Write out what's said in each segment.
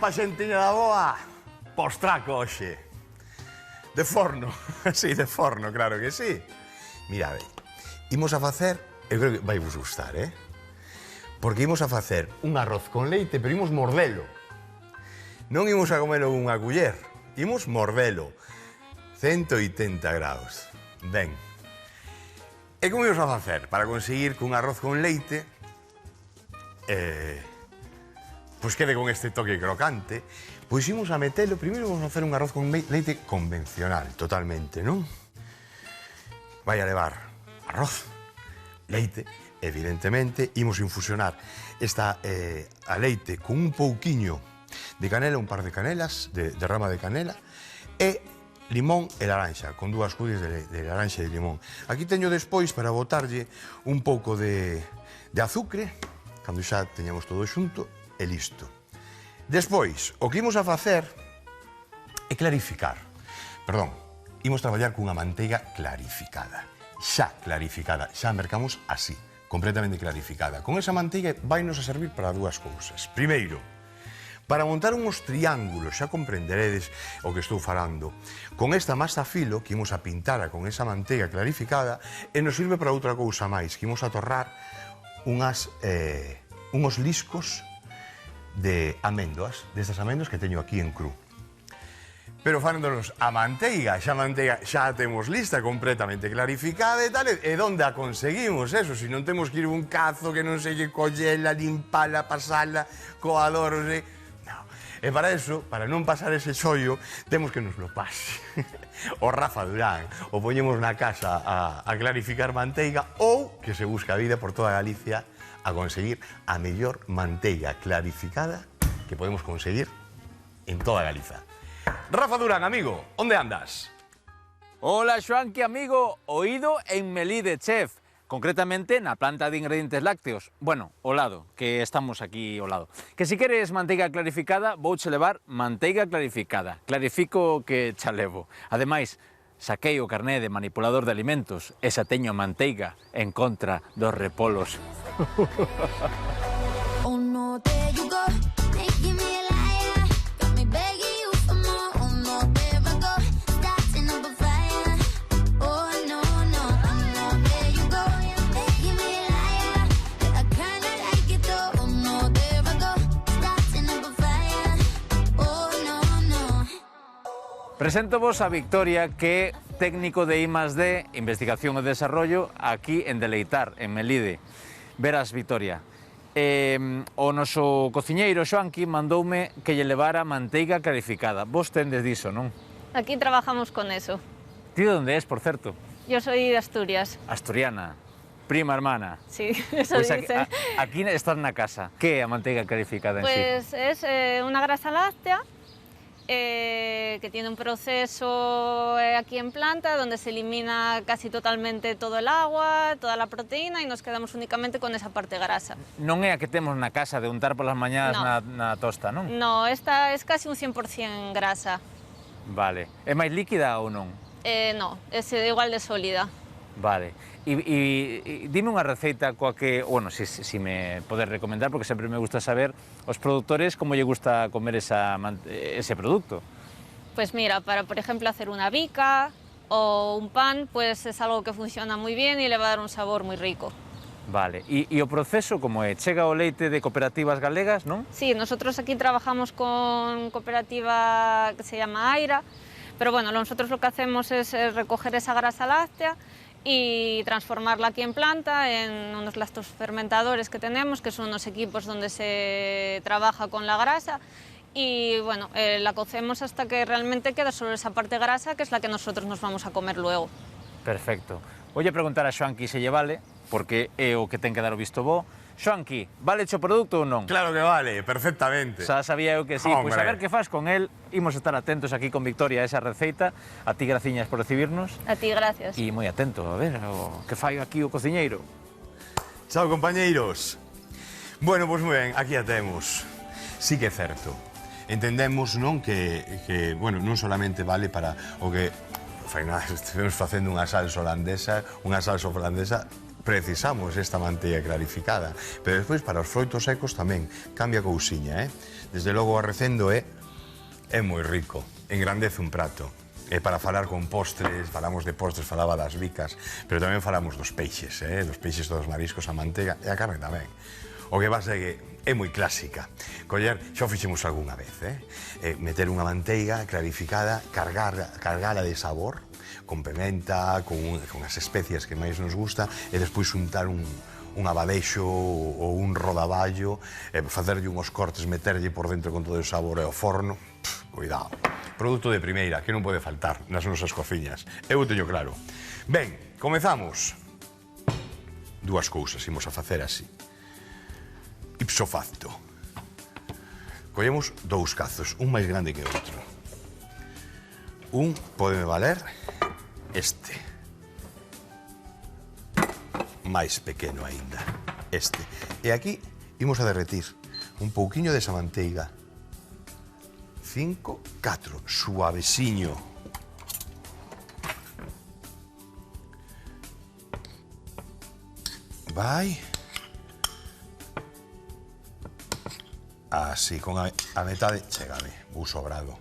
pa xentiña da boa, postraco hoxe. De forno, sí, de forno, claro que sí. Mirade, imos a facer, eu creo que vai vos gustar, porque imos a facer un arroz con leite, pero imos mordelo. Non imos a comelo unha culler, imos mordelo. 180 graus. Ben. E como imos a facer para conseguir que un arroz con leite pois quede con este toque crocante? Pois imos a metelo, primeiro vamos a facer un arroz con leite convencional, totalmente, non? Vai a levar arroz, leite, evidentemente, imos infusionar a leite con un pouquiño de canela, un par de canelas, de rama de canela, e limón e laranxa, con 2 cudias de laranxa e de limón. Aquí teño despois para botarlle un pouco de azucre, cando xa teñamos todo xunto, e listo. Despois, o que imos a facer é clarificar. Perdón, imos traballar cunha manteiga clarificada. Xa clarificada, xa mercamos así, completamente clarificada. Con esa manteiga vai nos a servir para 2 cousas. Primeiro, para montar uns triángulos, xa comprenderedes o que estou falando, con esta masa filo que imos a pintar con esa manteiga clarificada, e nos sirve para outra cousa máis, que imos a torrar unhos liscos de améndoas, destas améndoas que teño aquí en cru. Pero falándonos a manteiga xa a temos lista, completamente clarificada e tal, e onde a conseguimos eso? Se non temos que ir un cazo que non sei que collela, limpala, pasala, coador, non. E para eso, para non pasar ese xollo, temos que nos lo pase. O Rafa Durán, o poñemos na casa a clarificar manteiga, ou que se busca a vida por toda Galicia a conseguir a mellor manteiga clarificada que podemos conseguir en toda Galiza. Rafa Durán, amigo, onde andas? Hola, Xoanqui, amigo, oído en Melide, chef. Concretamente na planta de ingredientes lácteos. Bueno, ao lado, que estamos aquí ao lado. Que si queres manteiga clarificada, vouche levar manteiga clarificada. Clarifico que cha levo. Ademais, saquei o carné de manipulador de alimentos e xa teño manteiga en contra dos repolos. Oh no, there you go, making me a liar. Got me begging you for more. Oh no, there I go, starting up a fire. Oh no, no, oh no, there you go, making me a liar. I kinda like it though. Oh no, there I go, starting up a fire. Oh no, no. Presento-vos a Victoria, que é técnico de I+D, Investigación e Desarrollo, aquí en Deleitar, en Melide. Verás, Victoria, o noso cociñeiro Xoanqui mandoume que lle levara manteiga clarificada. Vos tendes diso, non? Aquí trabajamos con eso. Ti de onde és, por certo? Yo soy de Asturias. Asturiana, prima hermana. Sí, eso Pues dicen. aquí estás na casa. Que é a manteiga clarificada en sí? Pues es una grasa láctea que tiene un proceso aquí en planta donde se elimina casi totalmente todo el agua, toda la proteína y nos quedamos únicamente con esa parte grasa. Non é a que temos na casa de untar polas mañás No. na tosta, non? No, esta es casi un 100% grasa. Vale. É máis líquida ou non? No, es igual de sólida. Vale. E dime unha receita coa que, bueno, si me podes recomendar, porque sempre me gusta saber os produtores como lle gusta comer ese producto. Pues mira, para por ejemplo hacer una bica o un pan, pues es algo que funciona muy bien y le va a dar un sabor muy rico. Vale. E o proceso como é? Chega o leite de cooperativas galegas, non? Sí, nosotros aquí trabajamos con cooperativa que se llama Aira, pero bueno, nosotros lo que hacemos es recoger esa grasa láctea y transformarla aquí en planta en unos lactofermentadores que tenemos, que son unos equipos donde se trabaja con la grasa y bueno, la cocemos hasta que realmente queda solo esa parte grasa, que es la que nosotros nos vamos a comer luego. Perfecto. Voy a preguntar a Xoanqui se lle vale, porque é o que ten que dar o visto bo. Xoanqui, vale o produto ou non? Claro que vale, perfectamente. Xa sabía eu que sí. Pois a ver que faz con el. Imos estar atentos aquí con Victoria a esa receita. A ti, graciñas por recibirnos. A ti, gracias. E moi atento, a ver, o que fai aquí o cociñeiro. Chao, compañeiros. Bueno, pois moi ben, aquí a temos. Sí que é certo. Entendemos, non, que bueno, non solamente vale para o que estivemos facendo unha salsa holandesa, precisamos esta manteiga clarificada, pero despois para os froitos secos tamén cambia cousiña, Desde logo o arrecendo é moi rico, engrandece un prato. E para falar con postres, falamos de postres, falaba das bicas, pero tamén falamos dos peixes, dos peixes dos mariscos, a manteiga e a carne tamén. O que pasa é que é moi clásica. Coller, xa o fixemos algunha vez, meter unha manteiga clarificada, cargala de sabor, con pimenta, con as especias que máis nos gusta, e despois untar un abadexo ou un rodaballo, facerlle uns cortes, meterlle por dentro con todo o sabor e o forno. Cuidado. Produto de primeira, que non pode faltar nas nosas cociñas. Eu o teño claro. Ben, comezamos. Dúas cousas imos a facer así. Ipso facto. Collemos dous cazos, un máis grande que outro. Un podeme valer este. Máis pequeno aínda, este. E aquí imos a derretir un pouquiño desa manteiga. 5, 4, suaveciño. Vai. Así, con a metade, chégame, vou sobrado.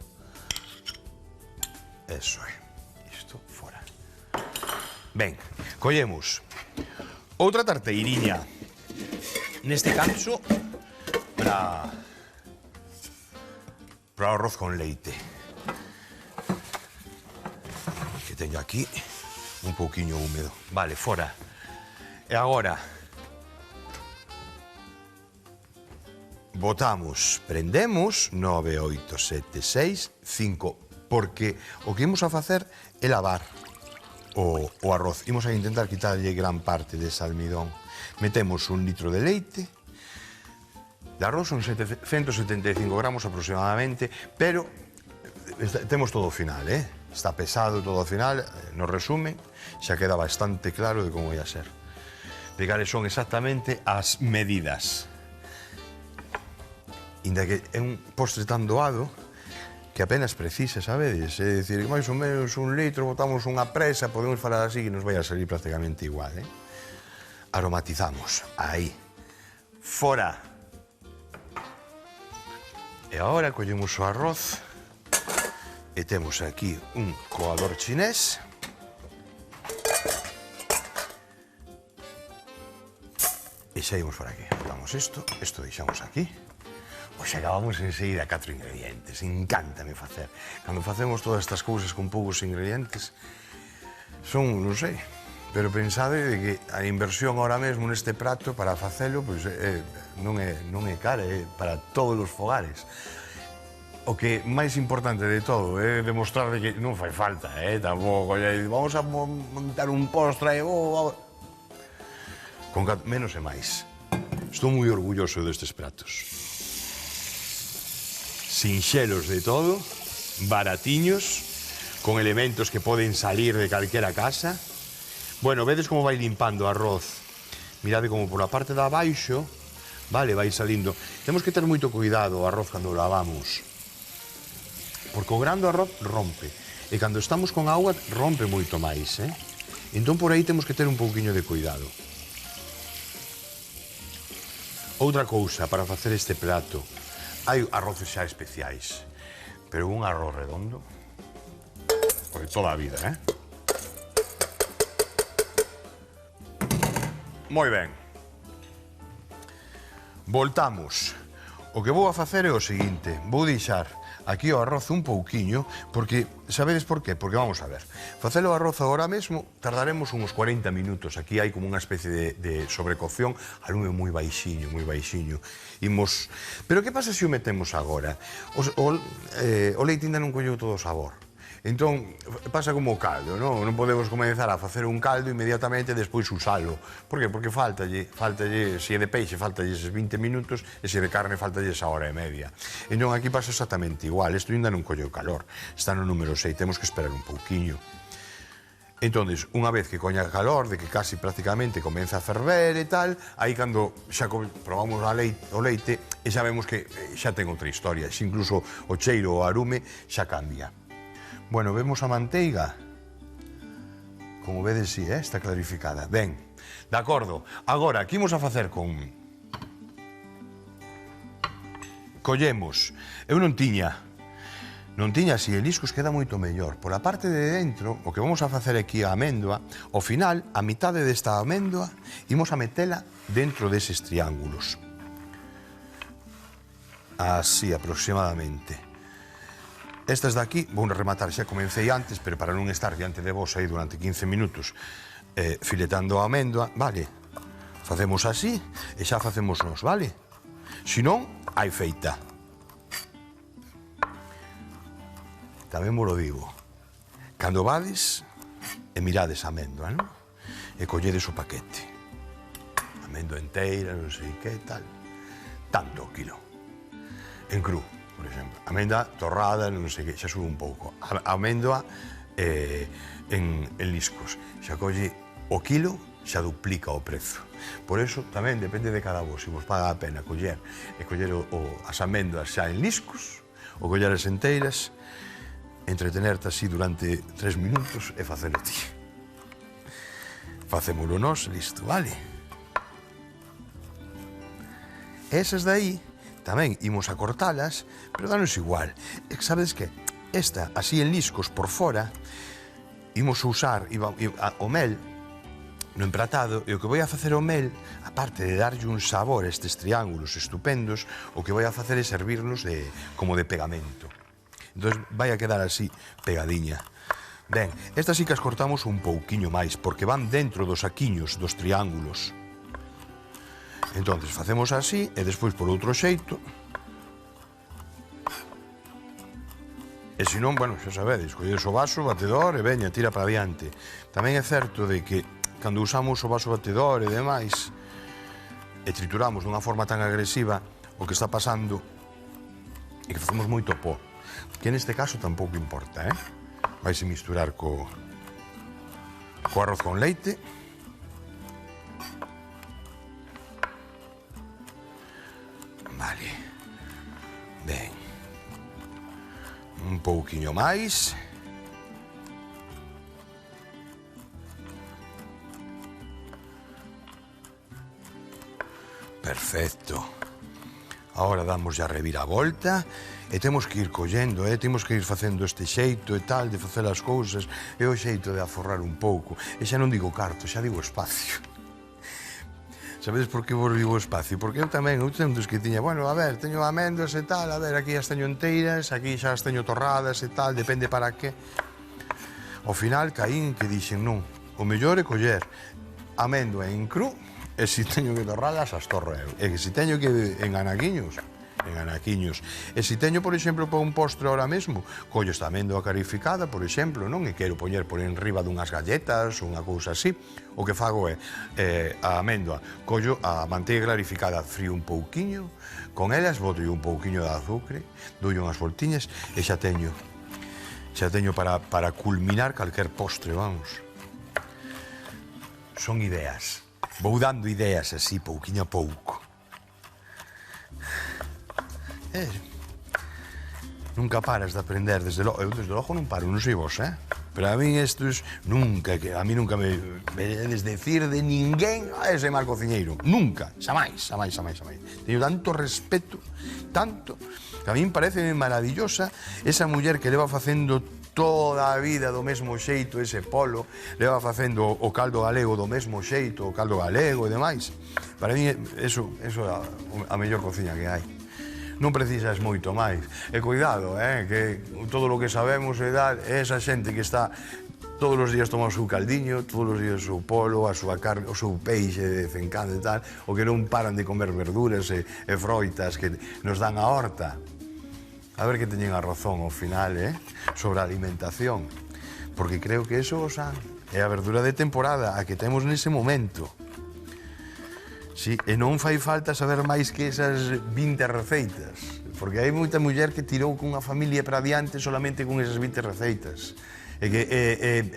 Eso é. Isto, fora. Ben, collemos outra tarteiriña. Neste caso, para arroz con leite. Que teño aquí un pouquiño húmedo. Vale, fora. E agora botamos, prendemos 9, 8, 7, 6, 5, porque o que imos a facer é lavar o arroz. Imos a intentar quitarlle gran parte dese almidón. Metemos 1 litro de leite. De arroz son 175 gramos aproximadamente, pero temos todo o final, Está pesado todo o final, no resumen, xa queda bastante claro de como vai a ser. De cales son exactamente as medidas. Inda que é un postre tan doado que apenas precisa, sabedes? É dicir, máis ou menos 1 litro, botamos unha presa, podemos falar así que nos vai a salir prácticamente igual, Aromatizamos, aí, fora. E agora collemos o arroz e temos aquí un coador chinés. E xa imos por aquí. Botamos isto deixamos aquí. Pois acabamos enseguida 4 ingredientes. Encántame facer. Cando facemos todas estas cousas con poucos ingredientes, son, non sei, pero pensade de que a inversión ahora mesmo neste prato para facelo, pois, non é cara, é para todos os fogares. O que máis importante de todo é demostrar de que non fai falta, tampouco, vamos a montar un postre, con menos e máis. Estou moi orgulloso destes pratos. Sinxelos de todo, baratiños, con elementos que poden salir de calquera casa. Bueno, vedes como vai limpando o arroz. Mirade como por a parte de abaixo, vale, vai salindo. Temos que ter moito cuidado o arroz cando o lavamos, porque o gran do arroz rompe, e cando estamos con auga rompe moito máis, Entón por aí temos que ter un pouquiño de cuidado. Outra cousa para facer este prato, hai arroces xa especiais, pero un arroz redondo, por toda a vida, Moi ben. Voltamos. O que vou a facer é o seguinte, vou deixar aquí o arroz un pouquiño, porque, sabedes por qué? Porque vamos a ver, facelo o arroz agora mesmo tardaremos uns 40 minutos, aquí hai como unha especie de sobrecocción a lume moi baixiño, imos... Pero que pasa se o metemos agora? O leite ainda non colleu todo o sabor. Entón, pasa como o caldo, non? Non podemos comenzar a facer un caldo inmediatamente e despois usalo. Por qué? Porque faltalle, se é de peixe, faltalle eses 20 minutos, e se é de carne, faltalle esa hora e media. Entón, aquí pasa exactamente igual. Isto ainda non colleu calor. Está no número 6, temos que esperar un pouquiño. Entón, unha vez que coña calor, de que casi prácticamente comeza a ferver e tal, aí cando xa probamos o leite, e xa vemos que xa ten outra historia, xa incluso o cheiro, o arume, xa cambia. Bueno, vemos a manteiga. Como vedes, sí, está clarificada. Ben, de acordo. Agora, aquí imos a facer con... Collemos. Eu non tiña así, el liscos queda moito mellor. Pola parte de dentro, o que vamos a facer aquí a améndoa, ao final, a mitade desta améndoa, imos a metela dentro deses triángulos. Así, aproximadamente. Estas de aquí, vou rematar, xa comecei antes, pero para non estar diante de vos aí durante 15 minutos filetando a améndoa, vale, facemos así e xa facemos nós, vale? Se non, hai feita. Tamén vos lo digo, cando vades e mirades a améndoa, non? E colledes o paquete. Améndoa enteira, non sei que, tal. Tanto o kilo. En cru, por exemplo. Améndoa torrada, non sei que, xa sube un pouco. A améndoa en liscos. Xa colle o kilo, xa duplica o prezo. Por eso, tamén depende de cada vos. Se vos paga a pena coller as améndoas xa en liscos, ou coller as enteiras, entretenerte así durante 3 minutos e facelo ti. Facémolo nós, listo, vale? Esas de aí, tamén imos a cortalas, pero danos igual. E que sabedes que esta, así en liscos por fora, imos usar o mel no empratado, e o que vou a facer o mel, aparte de darlle un sabor a estes triángulos estupendos, o que vou a facer é servirlos como de pegamento. Entón vai a quedar así, pegadiña. Ben, estas sí que as cortamos un pouquiño máis, porque van dentro dos saquiños dos triángulos. Entón, facemos así, e despois por outro xeito. E se non, bueno, xa sabedes, colledes o vaso, batedor, e veña, tira para adiante. Tamén é certo de que, cando usamos o vaso batedor e demais, e trituramos dunha forma tan agresiva, o que está pasando é que facemos moito pó. Que neste caso tampouco importa, Vaise misturar co arroz con leite. Vale. Ben. Un pouquiño máis. Perfecto. Ahora damos a reviravolta e temos que ir collendo, temos que ir facendo este xeito e tal, de facer as cousas, e o xeito de aforrar un pouco. E xa non digo carto, xa digo espacio. Sabedes por que vos digo espacio? Porque eu tamén, dos que tiña, bueno, a ver, teño améndoas e tal, a ver, aquí as teño enteiras, aquí xa as teño torradas e tal, depende para que. Ao final caín que dixen, non, o mellor é coller améndoa en cru, e se teño que torralas, as torro eu. E que se teño que en anaquiños. E se teño, por exemplo, para un postre ahora mesmo, collo esta améndoa clarificada, por exemplo, non? E quero poñer por enriba dunhas galletas ou unha cousa así, o que fago é a améndoa, collo a manteiga clarificada, frío un pouquiño, con elas boto un pouquiño de azúcar, dou unhas voltiñas e xa teño para culminar calquer postre, vamos. Son ideas. Vou dando ideas así, pouquiño a pouco. Nunca paras de aprender, desde logo. Eu desde logo non paro, non sei vos, Pero a mí estos nunca me veredes decir de ninguén ese mal cociñeiro. Nunca, xamais. Teño tanto respeto, tanto, que a mí me parece maravillosa esa muller que leva facendo toda a vida do mesmo xeito ese polo, leva facendo o caldo galego do mesmo xeito, o caldo galego e demais. Para mí, eso é a mellor cociña que hai. Non precisas moito máis. E cuidado, que todo o que sabemos é dar esa xente que está todos os días toma o seu caldiño, todos os días o seu polo, a súa carne, o seu peixe de cencando e tal, o que non paran de comer verduras e froitas que nos dan a horta. A ver que teñen a razón ao final, sobre a alimentación. Porque creo que eso é a verdura de temporada, a que temos nese momento. Sí, e non fai falta saber máis que esas 20 receitas, porque hai moita muller que tirou cunha familia para adiante solamente con esas 20 receitas. E que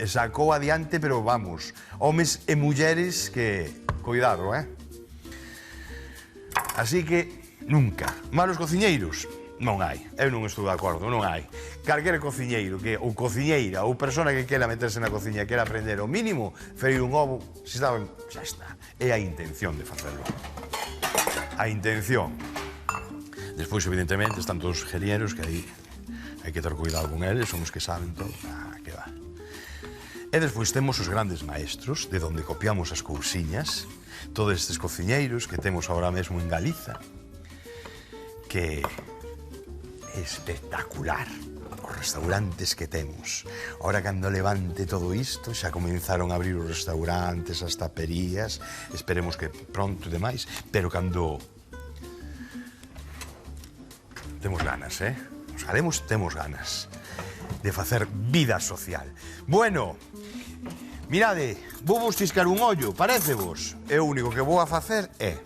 sacou adiante, pero vamos, homes e mulleres que, cuidado, Así que, nunca. Malos cociñeiros, Non hai, eu non estou de acordo, non hai. Calquera cociñeiro que, ou cociñeira ou persona que quera meterse na cociña e quera aprender o mínimo, freír un ovo, se saben, xa está. É a intención de facelo. A intención. Despois, evidentemente, están todos os ingenieros que aí hai que ter cuidado con eles, son os que saben todo. Que va. E despois temos os grandes maestros, de onde copiamos as cousiñas, todos estes cociñeiros que temos agora mesmo en Galiza, que é espectacular os restaurantes que temos. Ahora, cando levante todo isto, xa comenzaron a abrir os restaurantes, as taperías, esperemos que pronto e demais, pero cando... Temos ganas, Os galemos temos ganas de facer vida social. Bueno, mirade, vou vos tiscar un ollo, parecevos? E o único que vou a facer é...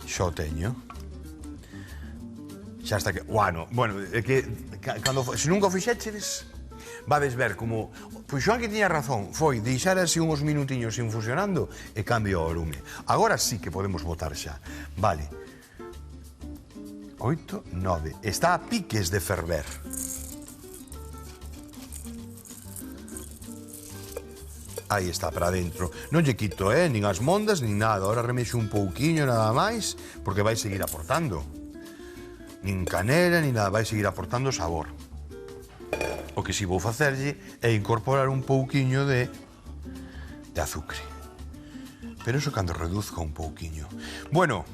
Xa o teño. Xa está que... Bueno, é que cando, se nunca o fixéchedes, vades ver como... Pois Xoan que tiña razón, foi deixar así uns minutiños infusionando e cambio o lume. Agora sí que podemos botar xa. Vale. 8, 9. Está a piques de ferver. Aí está, para dentro. Non lle quito, nin as mondas, nin nada. Ahora remexo un pouquiño, nada máis, porque vai seguir aportando. Nin canela, nin nada, vai seguir aportando sabor. O que si vou facerlle é incorporar un pouquiño de azucre. Pero eso cando reduzca un pouquiño. Bueno,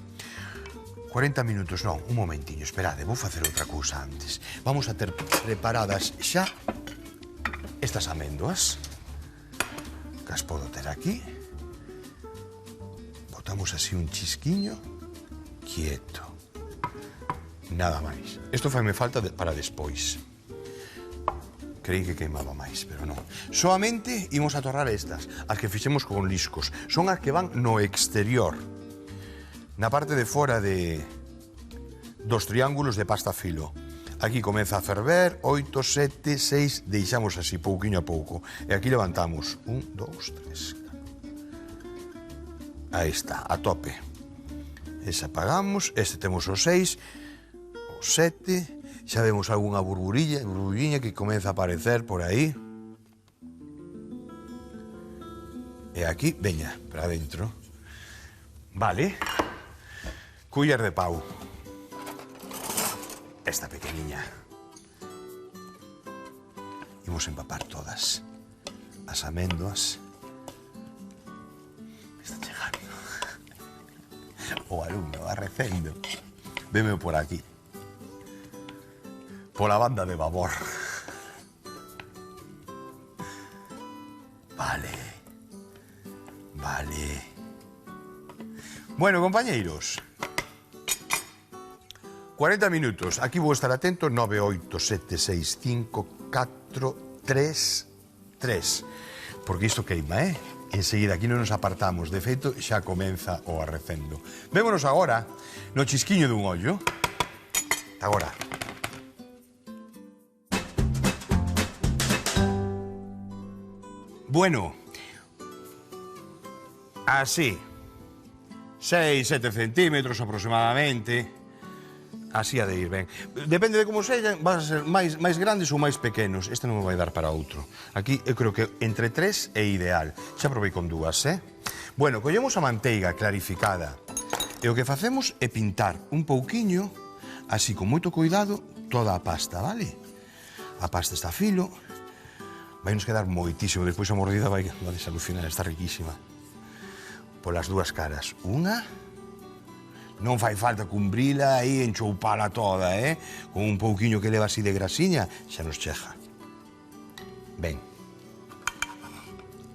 40 minutos, non, un momentiño, esperade, vou facer outra cousa antes. Vamos a ter preparadas xa estas améndoas. Que as podo ter aquí. Botamos así un chisquiño. Quieto. Nada máis. Isto faime falta para despois. Creí que queimaba máis, pero non. Soamente imos a torrar estas, as que fixemos con liscos. Son as que van no exterior. Na parte de fora dos triángulos de pasta filo. Aquí comeza a ferver, 8, 7, 6, deixamos así pouquiño a pouco. E aquí levantamos 1, 2, 3. Aí está, a tope. Ese apagamos, este temos o 6, o 7, xa vemos algunha burburinha que comeza a aparecer por aí. E aquí, veña, para dentro. Vale. Culler de pau. Esta pequeniña. Imos empapar todas as améndoas. Está chegando. O alumno va recendo. Veme por aquí. Pola banda de babor. Vale. Vale. Bueno, compañeiros. 40 minutos. Aquí vou estar atento. 9, 8, 7, 6, 5, 4, 3, 3. Porque isto queima, Enseguida, aquí non nos apartamos. De feito, xa comeza o arrecendo. Vémonos agora no chisquiño dun ollo. Agora. Bueno. Así. 6, 7 centímetros aproximadamente. Así ha de ir ben. Depende de como sella, van a ser máis grandes ou máis pequenos. Este non me vai dar para outro. Aquí eu creo que entre 3 é ideal. Xa probei con 2, Bueno, collemos a manteiga clarificada. E o que facemos é pintar un pouquiño, así con moito cuidado, toda a pasta, vale? A pasta está a filo. Vai nos quedar moitísimo. Despois a mordida vai desalucinar, está riquísima. Polas dúas caras. Unha... Non fai falta cumbrila e enchoupala toda, Con un pouquiño que leva así de grasiña, xa nos cheja. Ben.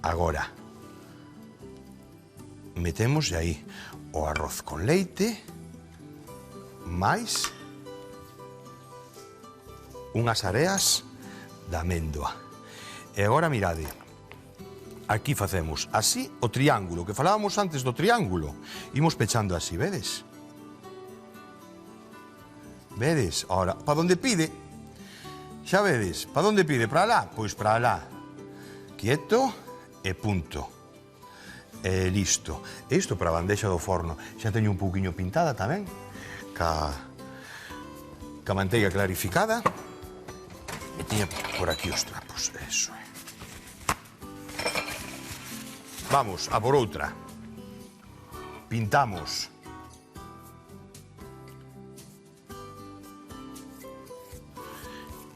Agora. Metemos aí o arroz con leite, máis unhas areas da améndoa. E agora mirade. Aquí facemos así o triángulo, que falábamos antes do triángulo. Imos pechando así, vedes? Vedes? Ahora, pa donde pide? Xa vedes? Pa donde pide? Para alá? Pois para alá. Quieto e punto. listo. Isto para a bandexa do forno. Xa teño un pouquiño pintada tamén, ca manteiga clarificada. E tiña por aquí os trapos, eso é. Vamos, a por outra. Pintamos.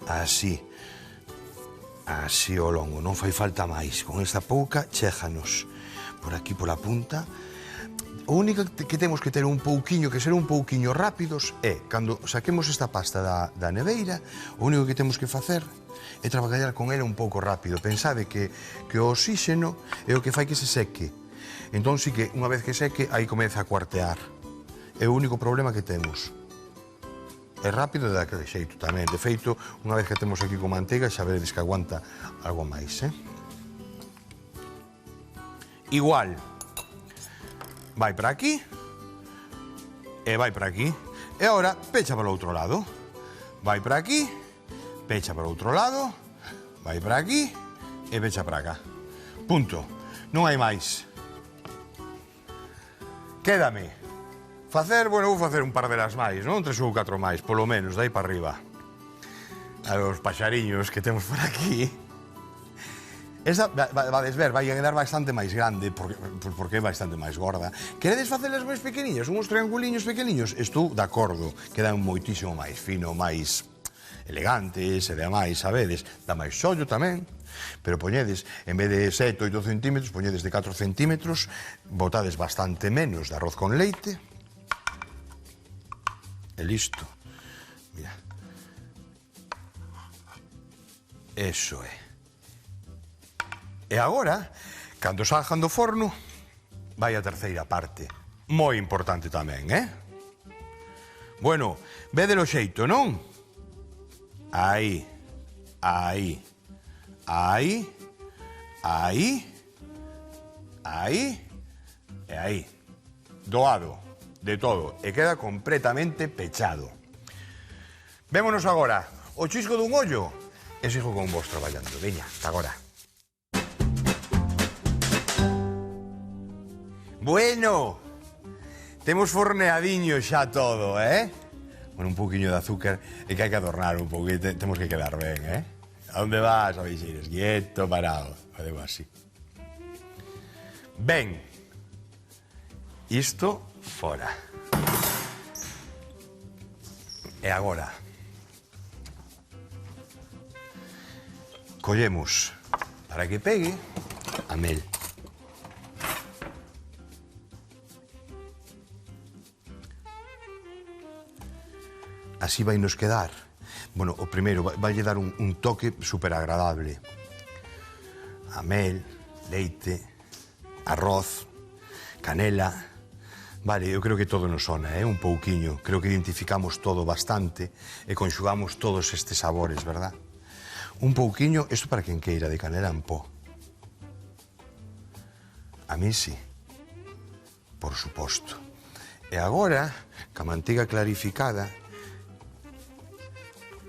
Así. Así ao longo, non fai falta máis. Con esta pouca, chéjanos por aquí pola punta. O único que temos que ter un pouquiño, que ser un pouquiño rápidos, é, cando saquemos esta pasta da neveira, o único que temos que facer é traballar con ela un pouco rápido. Pensade que o oxíxeno é o que fai que se seque. Entón, sí que, unha vez que seque, aí comeza a cuartear. É o único problema que temos. É rápido de daquele xeito tamén. De feito, unha vez que temos aquí con manteiga, xa veredes que aguanta algo máis, Igual. Vai para aquí. E vai para aquí. E agora, pecha para o outro lado. Vai para aquí. Pecha para o outro lado. Vai para aquí. E pecha para acá. Punto. Non hai máis. Quédame facer, bueno, vou facer un par delas máis, non? 3 ou 4 máis, polo menos, dai para arriba. A los paxariños que temos por aquí. Esa, vades ver, vai a quedar bastante máis grande, porque é bastante máis gorda. Queredes facelas máis pequeniñas, uns trianguliños pequeniños? Estou de acordo, quedan moitísimo máis fino, máis elegantes, e demais, sabedes? Dá máis xollo tamén. Pero poñedes, en vez de 7 ou 8 centímetros, poñedes de 4 centímetros, botades bastante menos de arroz con leite. E listo. Mira. Eso é. E agora, cando salgan do forno, vai a terceira parte. Moi importante tamén, Bueno, vedelo xeito, non? Aí, aí, aí, aí, aí e aí. Doado. De todo, e queda completamente pechado. Vémonos agora o chisco dun ollo e sigo con vos traballando. Veña, hasta agora. Bueno, temos forneadiño xa todo, Bueno, un pouquiño de azúcar e que hai que adornar un pouco, temos que quedar ben, A onde vas, a veixeires? Quieto, parado, facemos así. Ben, isto fora. E agora collemos para que pegue a mel. Así vai nos quedar. Bueno, o primeiro vai dar un toque super agradable. A mel, leite, arroz, canela. Vale, eu creo que todo nos sona, un pouquiño. Creo que identificamos todo bastante e conxugamos todos estes sabores, verdad? Un pouquiño, isto para quen queira, de canela en pó. A mí sí, por suposto. E agora, ca manteiga clarificada,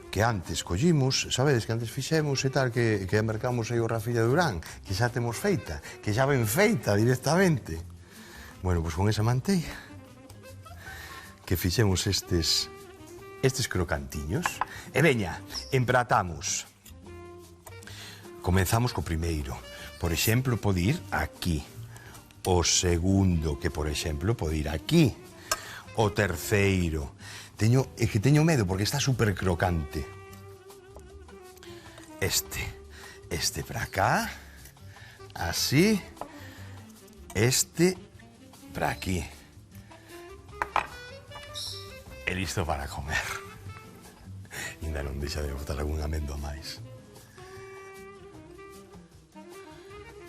que antes collimos, sabedes que antes fixemos e tal, que mercamos aí o Rafilla Durán, que xa temos feita, que xa ven feita directamente. Bueno, pois con esa manteiga que fixemos estes crocantiños. E veña, empratamos. Comenzamos co primeiro. Por exemplo, pode ir aquí. O segundo, que por exemplo pode ir aquí. O terceiro. É que teño medo porque está super crocante. Este para acá. Así. Este para aquí. E listo para comer. Ainda non deixa de botar algún amendo máis.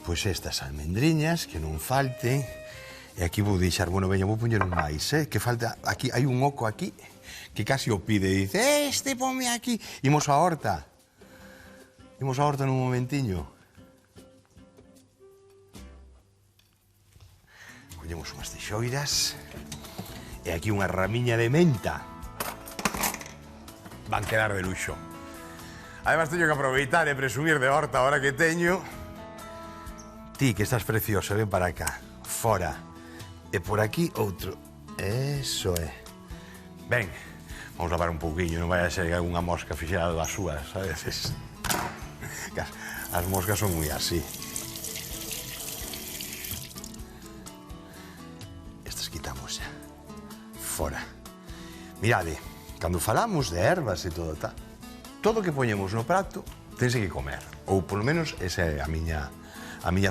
Pois estas almendriñas, que non falten. E aquí vou deixar, bueno, veña, vou poñer un máis, que falta, aquí, hai un oco aquí, que casi o pide, e dice, ponme aquí. Imos á horta. Imos á horta nun momentiño. Collemos unhas teixoiras e aquí unha ramiña de menta. Van quedar de luxo. Además, teño que aproveitar e presumir de horta ahora que teño, Ti, que estás preciosa, ven para acá. Fora. E por aquí outro. Eso é. Ben, vamos lavar un pouquiño, non vai a ser que algunha mosca fixera das súas, sabes? As moscas son moi así. Estas quitamos xa. Fora. Mirade, cando falamos de ervas e todo tal, todo que poñemos no prato tense que comer. Ou, polo menos, esa é a miña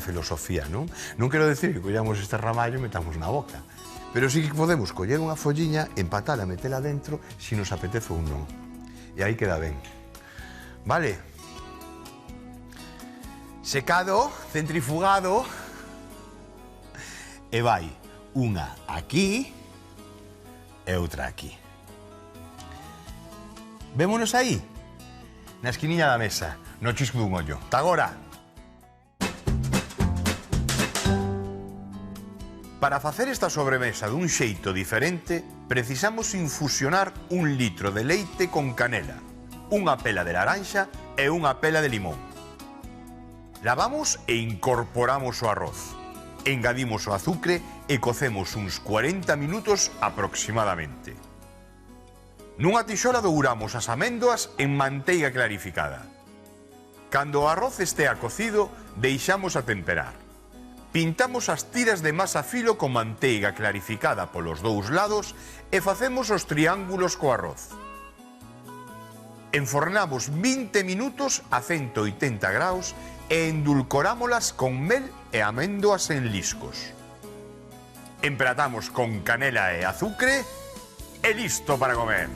filosofía, non? Non quero decir que collamos este ramallo e metamos na boca, pero sí que podemos coller unha folliña, empatala, metela dentro, se nos apetece ou non. E aí queda ben. Vale? Secado, centrifugado, e vai unha aquí e outra aquí. Vémonos aí, na esquiniña da mesa, no chisco dun ollo. Ta agora! Para facer esta sobremesa dun xeito diferente, precisamos infusionar 1 litro de leite con canela, unha pela de laranxa e unha pela de limón. Lavamos e incorporamos o arroz. Engadimos o azucre e cocemos uns 40 minutos aproximadamente. Nunha tixola douramos as améndoas en manteiga clarificada. Cando o arroz estea cocido, deixamos a temperar. Pintamos as tiras de masa filo con manteiga clarificada polos dous lados e facemos os triángulos co arroz. Enfornamos 20 minutos a 180 graus e endulcorámolas con mel e améndoas en liscos. Empratamos con canela e azucre e listo para comer.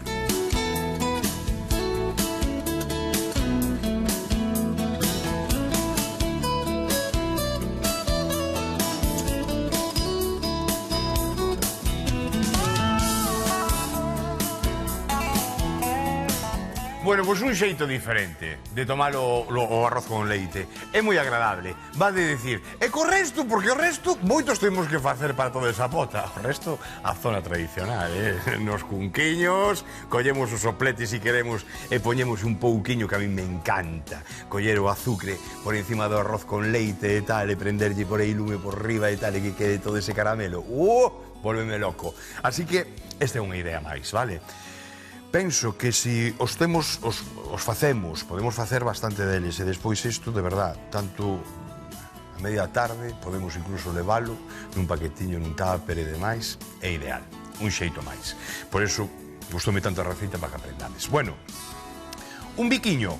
Bueno, pois un xeito diferente de tomar o arroz con leite. É moi agradable. Va de decir, e co resto, porque o resto moitos temos que facer para toda esa pota. O resto, a zona tradicional, nos cunquiños, collemos os sopletes se queremos e poñemos un pouquiño que a mí me encanta. Coller o azucre por encima do arroz con leite e tal, e prenderlle por aí lume por riba e tal, e que quede todo ese caramelo. Volveme loco. Así que, esta é unha idea máis, vale? Penso que se os facemos, podemos facer bastante deles, e despois isto, de verdad, tanto a media tarde, podemos incluso leválo nun paquetiño, nun tupper e demais, é ideal, un xeito máis. Por eso, gustoume tanto a receita para que aprendades. Bueno, un biquiño,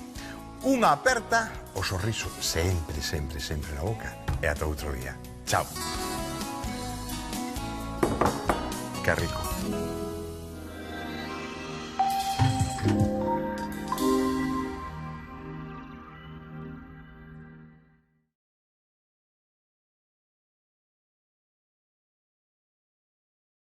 unha aperta, o sorriso sempre, sempre, sempre na boca, e ata outro día. Chao. Que rico.